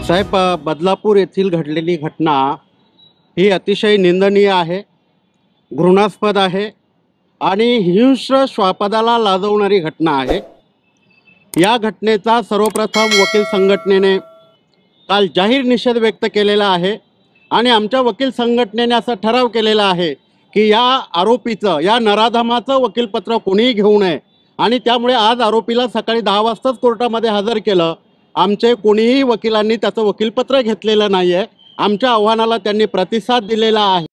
साहेब, बदलापूर येथील घडलेली घटना ही अतिशय निंदनीय आहे, घृणास्पद आहे आणि हिंस्र श्वापदाला लाजवणारी घटना आहे। या घटनेचा सर्वप्रथम वकील संघटनेने काल जाहीर निषेध व्यक्त केलेला आहे आणि आमच्या वकील संघटनेने असा ठराव केलेला आहे की या आरोपीचं, या नराधमाचं वकीलपत्र कोणीही घेऊ नये आणि त्यामुळे आज आरोपीला सकाळी 10 वाजताच कोर्टामध्ये हजर केलं। आमचे कोणीही वकिलांनी त्याचं वकीलपत्र घेतलेलं नाही आहे। आमच्या आव्हानाला त्यांनी प्रतिसाद दिलेला आहे।